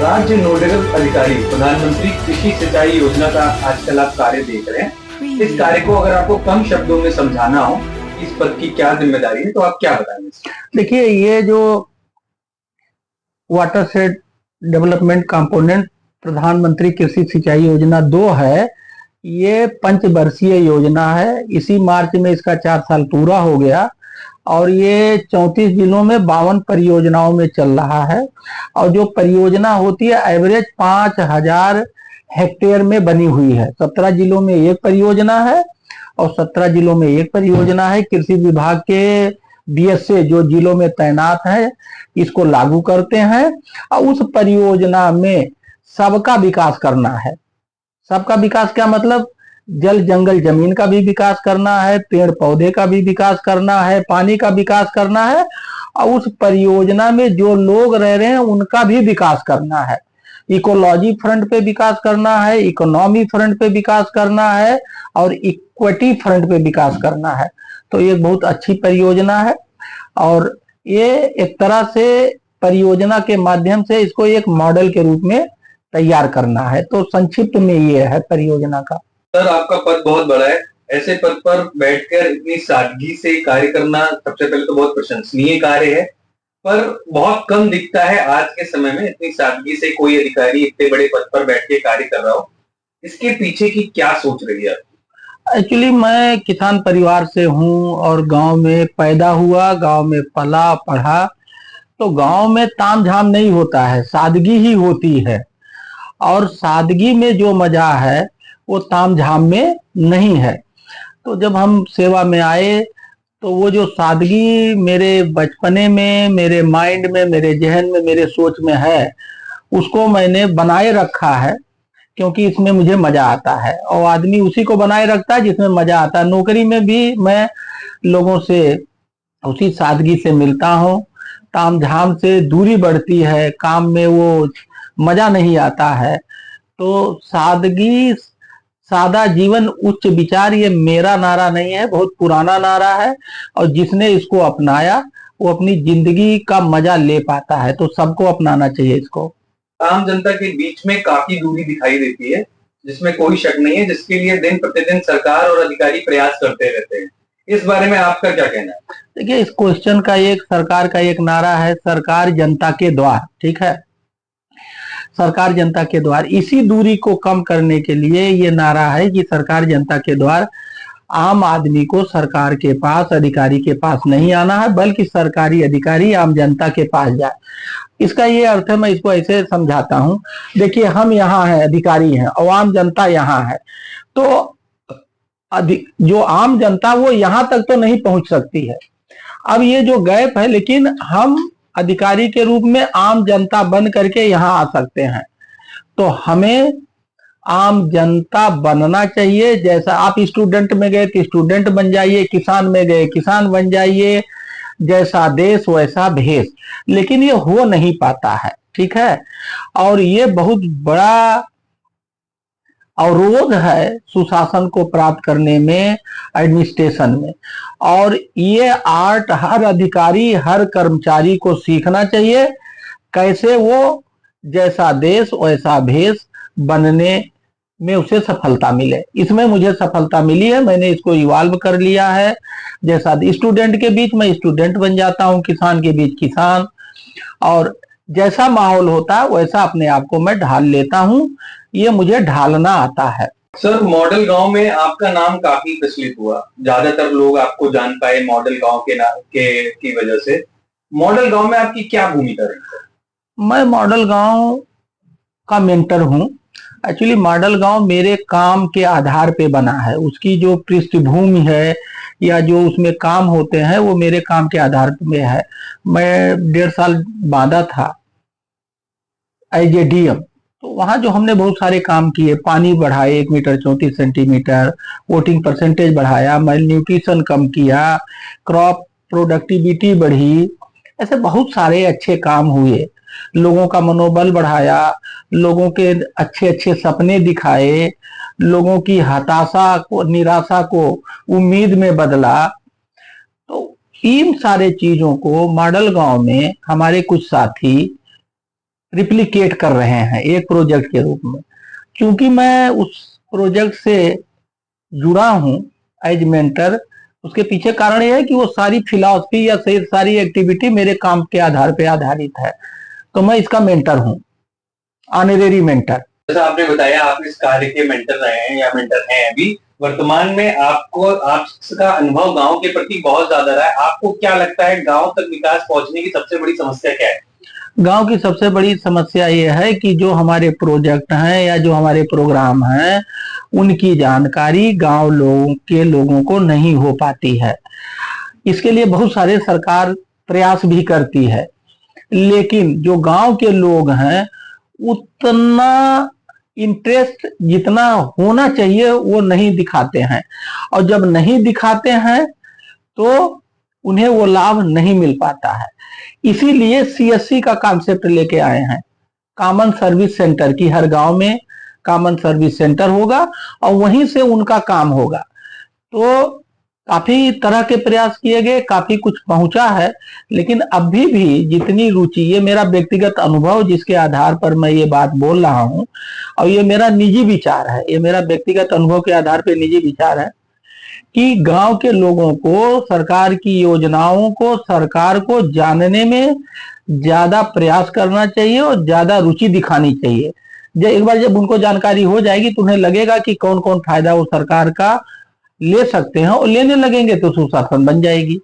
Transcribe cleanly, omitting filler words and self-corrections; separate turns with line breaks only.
राज्य नोडल अधिकारी प्रधानमंत्री कृषि सिंचाई योजना का आजकल आप कार्य देख रहे हैं। इस कार्य को अगर आपको कम शब्दों में समझाना हो, इस पद की क्या जिम्मेदारी है, तो आप क्या बताएंगे?
देखिए, ये जो वाटर शेड डेवलपमेंट कंपोनेंट प्रधानमंत्री कृषि सिंचाई योजना 2 है, ये पंचवर्षीय योजना है। इसी मार्च में इसका 4 साल पूरा हो गया और ये 34 जिलों में 52 परियोजनाओं में चल रहा है। और जो परियोजना होती है एवरेज 5000 हेक्टेयर में बनी हुई है। 17 जिलों में एक परियोजना है और 17 जिलों में एक परियोजना है। कृषि विभाग के बीएसए जो जिलों में तैनात है इसको लागू करते हैं और उस परियोजना में सबका विकास करना है। सबका विकास क्या मतलब? जल जंगल जमीन का भी विकास करना है, पेड़ पौधे का भी विकास करना है, पानी का विकास करना है और उस परियोजना में जो लोग रह रहे हैं उनका भी विकास करना है। इकोलॉजी फ्रंट पे विकास करना है, इकोनॉमी फ्रंट पे विकास करना है और इक्विटी फ्रंट पे विकास करना है। तो ये बहुत अच्छी परियोजना है और ये एक तरह से परियोजना के माध्यम से इसको एक मॉडल के रूप में तैयार करना है। तो संक्षिप्त में ये है परियोजना का।
सर, आपका पद बहुत बड़ा है। ऐसे पद पर बैठकर इतनी सादगी से कार्य करना सबसे पहले तो बहुत प्रशंसनीय कार्य है, पर बहुत कम दिखता है आज के समय में इतनी सादगी से कोई अधिकारी इतने बड़े पद पर बैठ के कार्य कर रहा हो। इसके पीछे की क्या सोच रही है?
एक्चुअली मैं किसान परिवार से हूँ और गांव में पैदा हुआ, गांव में पला पढ़ा। तो गांव में तामझाम नहीं होता है, सादगी ही होती है और सादगी में जो मजा है वो तामझाम में नहीं है। तो जब हम सेवा में आए तो वो जो सादगी मेरे बचपने में, मेरे माइंड में, मेरे जहन में, मेरे सोच में है, उसको मैंने बनाए रखा है क्योंकि इसमें मुझे मजा आता है। और आदमी उसी को बनाए रखता है जिसमें मजा आता है। नौकरी में भी मैं लोगों से उसी सादगी से मिलता हूँ। तामझाम से दूरी बढ़ती है, काम में वो मजा नहीं आता है। तो सादगी, सादा जीवन उच्च विचार, ये मेरा नारा नहीं है, बहुत पुराना नारा है और जिसने इसको अपनाया वो अपनी जिंदगी का मजा ले पाता है। तो सबको अपनाना चाहिए इसको।
आम जनता के बीच में काफी दूरी दिखाई देती है, जिसमें कोई शक नहीं है, जिसके लिए दिन प्रतिदिन सरकार और अधिकारी प्रयास करते रहते हैं। इस बारे में आपका क्या कहना है?
देखिए, इस क्वेश्चन का सरकार का एक नारा है, सरकार जनता के द्वार। ठीक है, सरकार जनता के द्वार। इसी दूरी को कम करने के लिए ये नारा है कि सरकार जनता के द्वार। आम आदमी को सरकार के पास, अधिकारी के पास नहीं आना है, बल्कि सरकारी अधिकारी आम जनता के पास जाए। इसका ये अर्थ है, मैं इसको ऐसे समझाता हूं। देखिए, हम यहाँ हैं, अधिकारी हैं, आम जनता यहाँ है। तो जो आम जनता वो यहां तक तो नहीं पहुंच सकती है। अब ये जो गैप है, लेकिन हम अधिकारी के रूप में आम जनता बन करके यहाँ आ सकते हैं। तो हमें आम जनता बनना चाहिए। जैसा आप स्टूडेंट में गए तो स्टूडेंट बन जाइए, किसान में गए किसान बन जाइए। जैसा देश वैसा भेष। लेकिन ये हो नहीं पाता है। ठीक है, और ये बहुत बड़ा अवरोध है सुशासन को प्राप्त करने में, एडमिनिस्ट्रेशन में। और ये आर्ट हर अधिकारी, हर कर्मचारी को सीखना चाहिए, कैसे वो जैसा देश वैसा भेष बनने में उसे सफलता मिले। इसमें मुझे सफलता मिली है, मैंने इसको इवॉल्व कर लिया है। जैसा स्टूडेंट के बीच मैं स्टूडेंट बन जाता हूँ, किसान के बीच किसान, और जैसा माहौल होता है वैसा अपने आप को मैं ढाल लेता हूँ। ये मुझे ढालना आता है।
सर, मॉडल गांव में आपका नाम काफी प्रचलित हुआ, ज्यादातर लोग आपको जान पाए मॉडल गांव के नाम की वजह से। मॉडल गांव में आपकी क्या भूमिका रही है?
मैं मॉडल गांव का मेंटर हूँ। एक्चुअली मॉडल गांव मेरे काम के आधार पे बना है। उसकी जो पृष्ठभूमि है या जो उसमें काम होते हैं वो मेरे काम के आधार पे है। मैं 1.5 साल बांधा था एज ए डीएम। तो वहां जो हमने बहुत सारे काम किए, पानी बढ़ाए 1 मीटर 34 सेंटीमीटर, वोटिंग परसेंटेज बढ़ाया, मेल न्यूट्रिशन कम किया, क्रॉप प्रोडक्टिविटी बढ़ी, ऐसे बहुत सारे अच्छे काम हुए। लोगों का मनोबल बढ़ाया, लोगों के अच्छे अच्छे सपने दिखाए, लोगों की हताशा को, निराशा को उम्मीद में बदला। तो इन सारे चीजों को मॉडल गांव में हमारे कुछ साथी रिप्लिकेट कर रहे हैं एक प्रोजेक्ट के रूप में। क्योंकि मैं उस प्रोजेक्ट से जुड़ा हूं एज मेंटर, उसके पीछे कारण यह है कि वो सारी फिलॉसफी या सारी एक्टिविटी मेरे काम के आधार पे आधारित है, तो मैं इसका मेंटर हूं, ऑनरेरी मेंटर।
जैसा आपने बताया आप इस कार्य के मेंटर रहे हैं या मेंटर हैं अभी, वर्तमान में आपका अनुभव गांव के प्रति बहुत ज्यादा रहा है। आपको क्या लगता है गांव तक विकास पहुंचने की सबसे बड़ी समस्या क्या है?
गांव की सबसे बड़ी समस्या ये है कि जो हमारे प्रोजेक्ट हैं या जो हमारे प्रोग्राम हैं उनकी जानकारी गांव लोगों को नहीं हो पाती है। इसके लिए बहुत सारे सरकार प्रयास भी करती है, लेकिन जो गांव के लोग हैं उतना इंटरेस्ट जितना होना चाहिए वो नहीं दिखाते हैं, और जब नहीं दिखाते हैं तो उन्हें वो लाभ नहीं मिल पाता है। इसीलिए सीएससी का कॉन्सेप्ट लेके आए हैं, कॉमन सर्विस सेंटर की। हर गांव में कॉमन सर्विस सेंटर होगा और वहीं से उनका काम होगा। तो काफी तरह के प्रयास किए गए, काफी कुछ पहुंचा है, लेकिन अभी भी जितनी रुचि, ये मेरा व्यक्तिगत अनुभव जिसके आधार पर मैं ये बात बोल रहा हूं, और ये मेरा निजी विचार है, ये मेरा व्यक्तिगत अनुभव के आधार पर निजी विचार है कि गांव के लोगों को सरकार की योजनाओं को, सरकार को जानने में ज्यादा प्रयास करना चाहिए और ज्यादा रुचि दिखानी चाहिए। एक बार जब उनको जानकारी हो जाएगी तो उन्हें लगेगा कि कौन कौन फायदा वो सरकार का ले सकते हैं, और लेने लगेंगे तो सुशासन बन जाएगी।